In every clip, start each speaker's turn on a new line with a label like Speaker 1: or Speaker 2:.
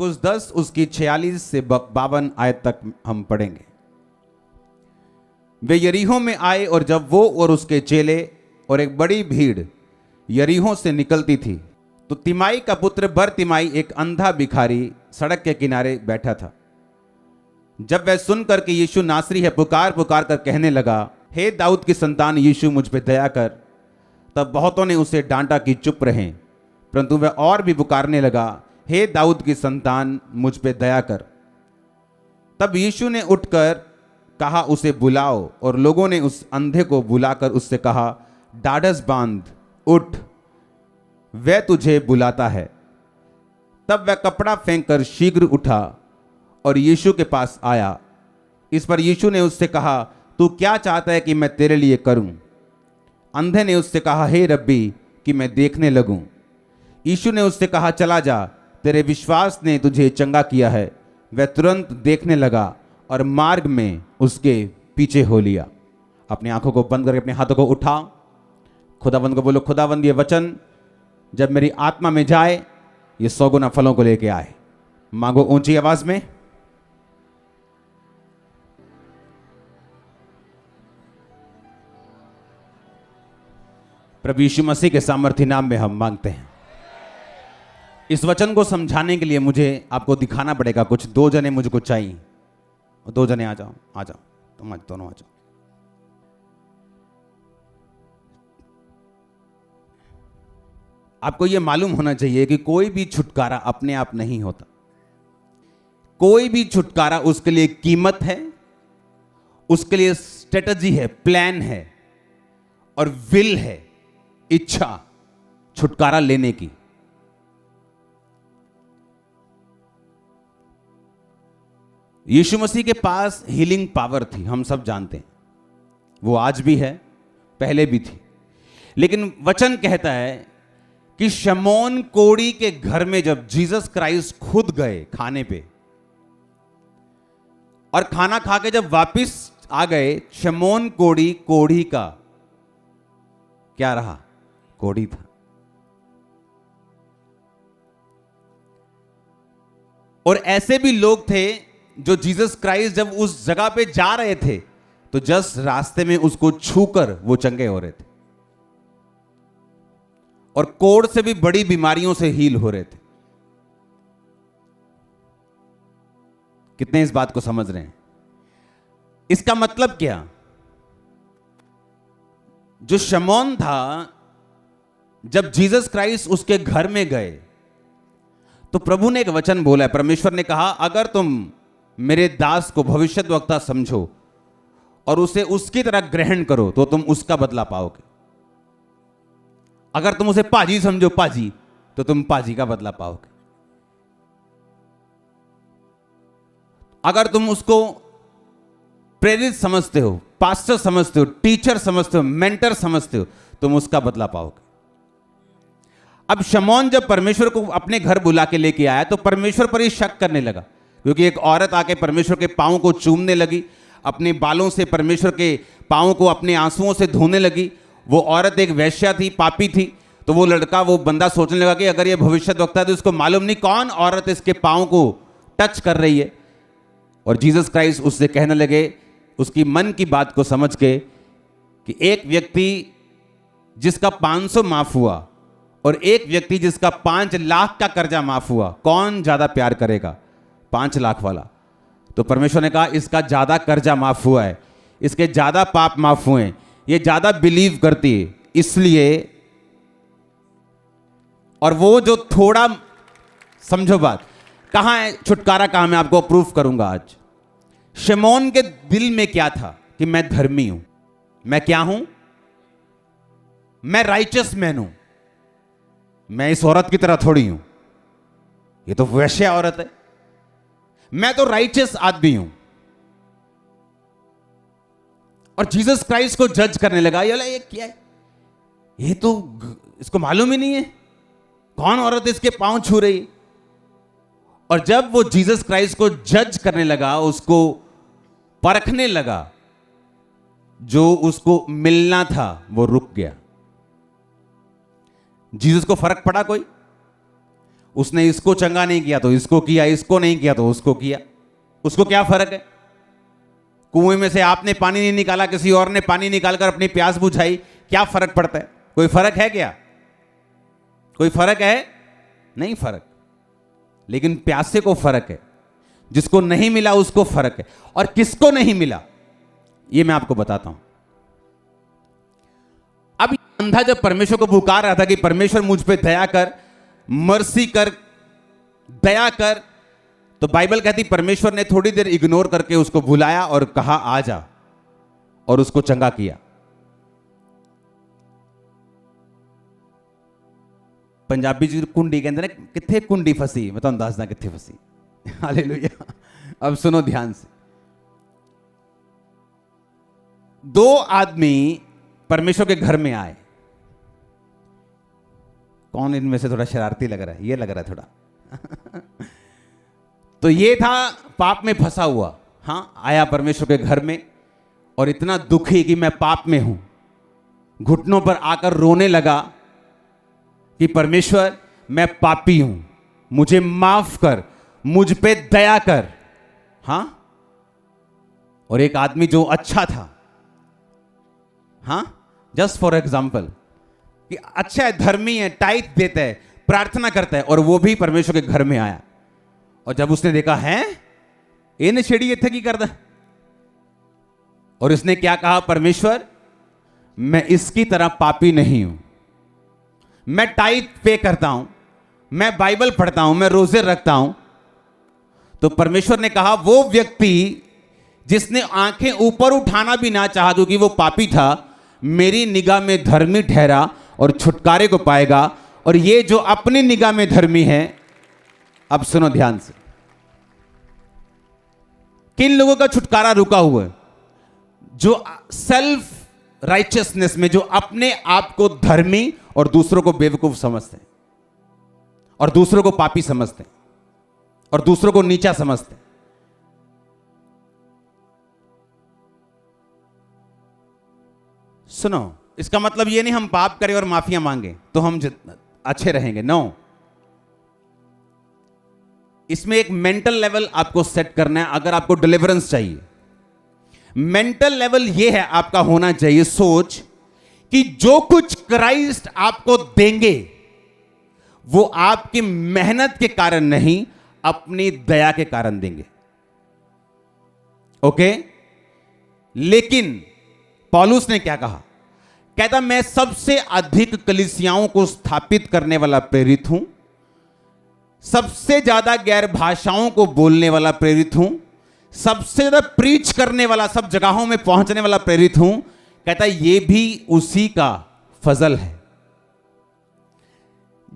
Speaker 1: मरकुस 10 उसकी 46 से 52 आयत तक हम पढ़ेंगे। वे यरीहो में आए और जब वो और उसके चेले और एक बड़ी भीड़ यरीहो से निकलती थी तो तिमाई का पुत्र बरतिमाई एक अंधा भिखारी सड़क के किनारे बैठा था। जब वह सुनकर कि यीशु नासरी है पुकार पुकार कर कहने लगा, हे दाऊद की संतान यीशु मुझ पे दया कर, तब बहुतों ने उसे डांटा कि चुप रहें, परंतु वह और भी पुकारने लगा, हे दाऊद की संतान मुझ पे दया कर। तब यीशु ने उठकर कहा, उसे बुलाओ, और लोगों ने उस अंधे को बुलाकर उससे कहा, ढाढ़स बांध, उठ, वह तुझे बुलाता है। तब वह कपड़ा फेंककर शीघ्र उठा और यीशु के पास आया। इस पर यीशु ने उससे कहा, तू क्या चाहता है कि मैं तेरे लिए करूं? अंधे ने उससे कहा, हे रब्बी, कि मैं देखने लगूं। यीशु ने उससे कहा, चला जा, तेरे विश्वास ने तुझे चंगा किया है। वह तुरंत देखने लगा और मार्ग में उसके पीछे हो लिया। अपनी आंखों को बंद करके अपने हाथों को उठा, खुदावंद को बोलो, खुदावंद ये वचन जब मेरी आत्मा में जाए ये 100 गुना फलों को लेके आए। मांगो ऊंची आवाज में। प्रभु यीशु मसीह के सामर्थ्य नाम में हम मांगते हैं। इस वचन को समझाने के लिए मुझे आपको दिखाना पड़ेगा। कुछ 2 जने मुझको चाहिए। 2 जने आ जाओ, आ जाओ, तुम दोनों आ जाओ। आपको यह मालूम होना चाहिए कि कोई भी छुटकारा अपने आप नहीं होता। कोई भी छुटकारा उसके लिए कीमत है, उसके लिए स्ट्रेटजी है, प्लान है और विल है, इच्छा छुटकारा लेने की। यीशु मसीह के पास हीलिंग पावर थी, हम सब जानते हैं। वो आज भी है, पहले भी थी। लेकिन वचन कहता है कि शमौन कोढ़ी के घर में जब जीसस क्राइस्ट खुद गए खाने पे और खाना खा के जब वापिस आ गए, शमौन कोढ़ी का क्या रहा? कोढ़ी था। और ऐसे भी लोग थे जो जीसस क्राइस्ट जब उस जगह पे जा रहे थे तो जस्ट रास्ते में उसको छूकर वो चंगे हो रहे थे और कोढ़ से भी बड़ी बीमारियों से हील हो रहे थे। कितने इस बात को समझ रहे हैं? इसका मतलब क्या? जो शमौन था, जब जीसस क्राइस्ट उसके घर में गए तो प्रभु ने एक वचन बोला है। परमेश्वर ने कहा, अगर तुम मेरे दास को भविष्यद्वक्ता समझो और उसे उसकी तरह ग्रहण करो तो तुम उसका बदला पाओगे। अगर तुम उसे पाजी समझो, पाजी, तो तुम पाजी का बदला पाओगे। अगर तुम उसको प्रेरित समझते हो, पास्टर समझते हो, टीचर समझते हो, मेंटर समझते हो, तुम उसका बदला पाओगे। अब शमौन जब परमेश्वर को अपने घर बुला के लेके आया तो परमेश्वर पर ही शक करने लगा, क्योंकि एक औरत आके परमेश्वर के पांवों को चूमने लगी, अपने बालों से परमेश्वर के पांवों को अपने आंसुओं से धोने लगी। वो औरत एक वेश्या थी, पापी थी। तो वो लड़का, वो बंदा सोचने लगा कि अगर ये भविष्यद्वक्ता है तो इसको मालूम नहीं कौन औरत इसके पांव को टच कर रही है। और जीसस क्राइस्ट उससे कहने लगे, उसकी मन की बात को समझ के, कि एक व्यक्ति जिसका 500 माफ हुआ और एक व्यक्ति जिसका 5 लाख का कर्जा माफ हुआ, कौन ज्यादा प्यार करेगा? 5 लाख वाला। तो परमेश्वर ने कहा, इसका ज्यादा कर्जा माफ हुआ है, इसके ज्यादा पाप माफ हुए हैं, ये ज्यादा बिलीव करती है, इसलिए। और वो जो थोड़ा, समझो बात, कहां है छुटकारा? कहां? मैं आपको प्रूफ करूंगा आज। शमौन के दिल में क्या था कि मैं धर्मी हूं, मैं क्या हूं? मैं राइचस मैन हूं, मैं इस औरत की तरह थोड़ी हूं, ये तो वैश्या औरत है, मैं तो राइचस आदमी हूं। और जीसस क्राइस्ट को जज करने लगा, ये क्या है? ये तो इसको मालूम ही नहीं है कौन औरत इसके पांव छू रही। और जब वो जीसस क्राइस्ट को जज करने लगा, उसको परखने लगा, जो उसको मिलना था वो रुक गया। जीसस को फर्क पड़ा कोई? उसने इसको चंगा नहीं किया तो इसको किया, इसको नहीं किया तो उसको किया। उसको क्या फर्क है? कुएं में से आपने पानी नहीं निकाला, किसी और ने पानी निकालकर अपनी प्यास बुझाई, क्या फर्क पड़ता है? कोई फर्क है क्या? कोई फर्क है? नहीं फर्क। लेकिन प्यासे को फर्क है, जिसको नहीं मिला उसको फर्क है। और किसको नहीं मिला ये मैं आपको बताता हूं। अब अंधा जब परमेश्वर को पुकार रहा था कि परमेश्वर मुझ पे दया कर, मर्सी कर, दया कर, तो बाइबल कहती परमेश्वर ने थोड़ी देर इग्नोर करके उसको बुलाया और कहा आ जा, और उसको चंगा किया। पंजाबी जी कुंडी कहते ना, किथे कुंडी फसी, मैं तुहानू दसदा किथे फसी। हालेलुया। अब सुनो ध्यान से। दो आदमी परमेश्वर के घर में आए। कौन इनमें से थोड़ा शरारती लग रहा है? ये लग रहा है थोड़ा। तो ये था पाप में फंसा हुआ। हां, आया परमेश्वर के घर में और इतना दुखी कि मैं पाप में हूं, घुटनों पर आकर रोने लगा कि परमेश्वर मैं पापी हूं, मुझे माफ कर, मुझ पे दया कर। हां, और एक आदमी जो अच्छा था, हां, जस्ट फॉर एग्जाम्पल, कि अच्छा है, धर्मी है, टाइट देता है, प्रार्थना करता है, और वो भी परमेश्वर के घर में आया। और जब उसने देखा है इन छेड़ी इत्थे की करदा, और इसने क्या कहा, परमेश्वर मैं इसकी तरह पापी नहीं हूं, मैं टाइट पे करता हूं, मैं बाइबल पढ़ता हूं, मैं रोजे रखता हूं। तो परमेश्वर ने कहा वो व्यक्ति जिसने आंखें ऊपर उठाना भी ना चाहा क्योंकि वो पापी था, मेरी निगाह में धर्मी ठहरा और छुटकारे को पाएगा। और ये जो अपनी निगाह में धर्मी है, अब सुनो ध्यान से, किन लोगों का छुटकारा रुका हुआ है? जो सेल्फ राइचियसनेस में, जो अपने आप को धर्मी और दूसरों को बेवकूफ समझते हैं, और दूसरों को पापी समझते हैं, और दूसरों को नीचा समझते हैं। सुनो, इसका मतलब यह नहीं हम पाप करें और माफिया मांगे तो हम अच्छे रहेंगे। नो, इसमें एक मेंटल लेवल आपको सेट करना है। अगर आपको डिलीवरेंस चाहिए, मेंटल लेवल यह है आपका होना चाहिए, सोच कि जो कुछ क्राइस्ट आपको देंगे वो आपकी मेहनत के कारण नहीं, अपनी दया के कारण देंगे। ओके? लेकिन पौलुस ने क्या कहा? कहता मैं सबसे अधिक कलीसियाओं को स्थापित करने वाला प्रेरित हूं, सबसे ज्यादा गैर भाषाओं को बोलने वाला प्रेरित हूं, सबसे ज्यादा प्रीच करने वाला, सब जगहों में पहुंचने वाला प्रेरित हूं। कहता यह भी उसी का फजल है।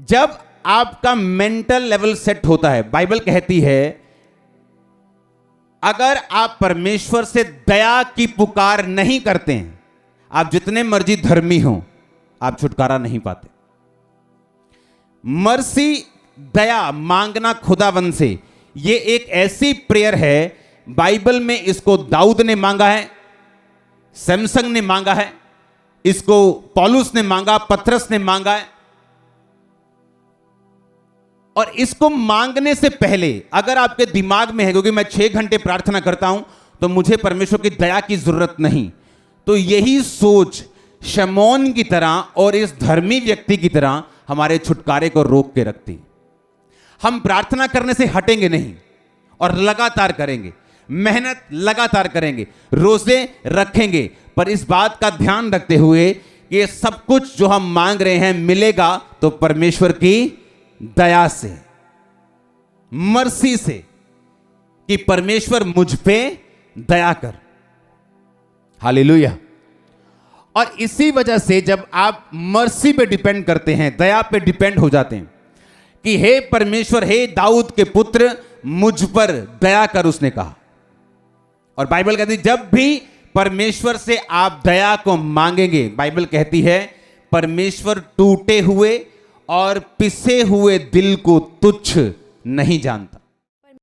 Speaker 1: जब आपका मेंटल लेवल सेट होता है, बाइबल कहती है अगर आप परमेश्वर से दया की पुकार नहीं करते हैं, आप जितने मर्जी धर्मी हो, आप छुटकारा नहीं पाते। मर्सी, दया मांगना खुदावन से, यह एक ऐसी प्रेयर है, बाइबल में इसको दाऊद ने मांगा है, सैमसन ने मांगा है, इसको पौलुस ने मांगा, पतरस ने मांगा है। और इसको मांगने से पहले अगर आपके दिमाग में है क्योंकि मैं 6 घंटे प्रार्थना करता हूं तो मुझे परमेश्वर की दया की जरूरत नहीं, तो यही सोच शमौन की तरह और इस धर्मी व्यक्ति की तरह हमारे छुटकारे को रोक के रखती। हम प्रार्थना करने से हटेंगे नहीं और लगातार करेंगे, मेहनत लगातार करेंगे, रोजे रखेंगे, पर इस बात का ध्यान रखते हुए कि ये सब कुछ जो हम मांग रहे हैं मिलेगा तो परमेश्वर की दया से, मर्सी से, कि परमेश्वर मुझ पे दया कर। हालेलुया। और इसी वजह से जब आप मर्सी पे डिपेंड करते हैं, दया पे डिपेंड हो जाते हैं कि हे परमेश्वर, हे दाऊद के पुत्र, मुझ पर दया कर, उसने कहा। और बाइबल कहती है जब भी परमेश्वर से आप दया को मांगेंगे, बाइबल कहती है परमेश्वर टूटे हुए और पिसे हुए दिल को तुच्छ नहीं जानता।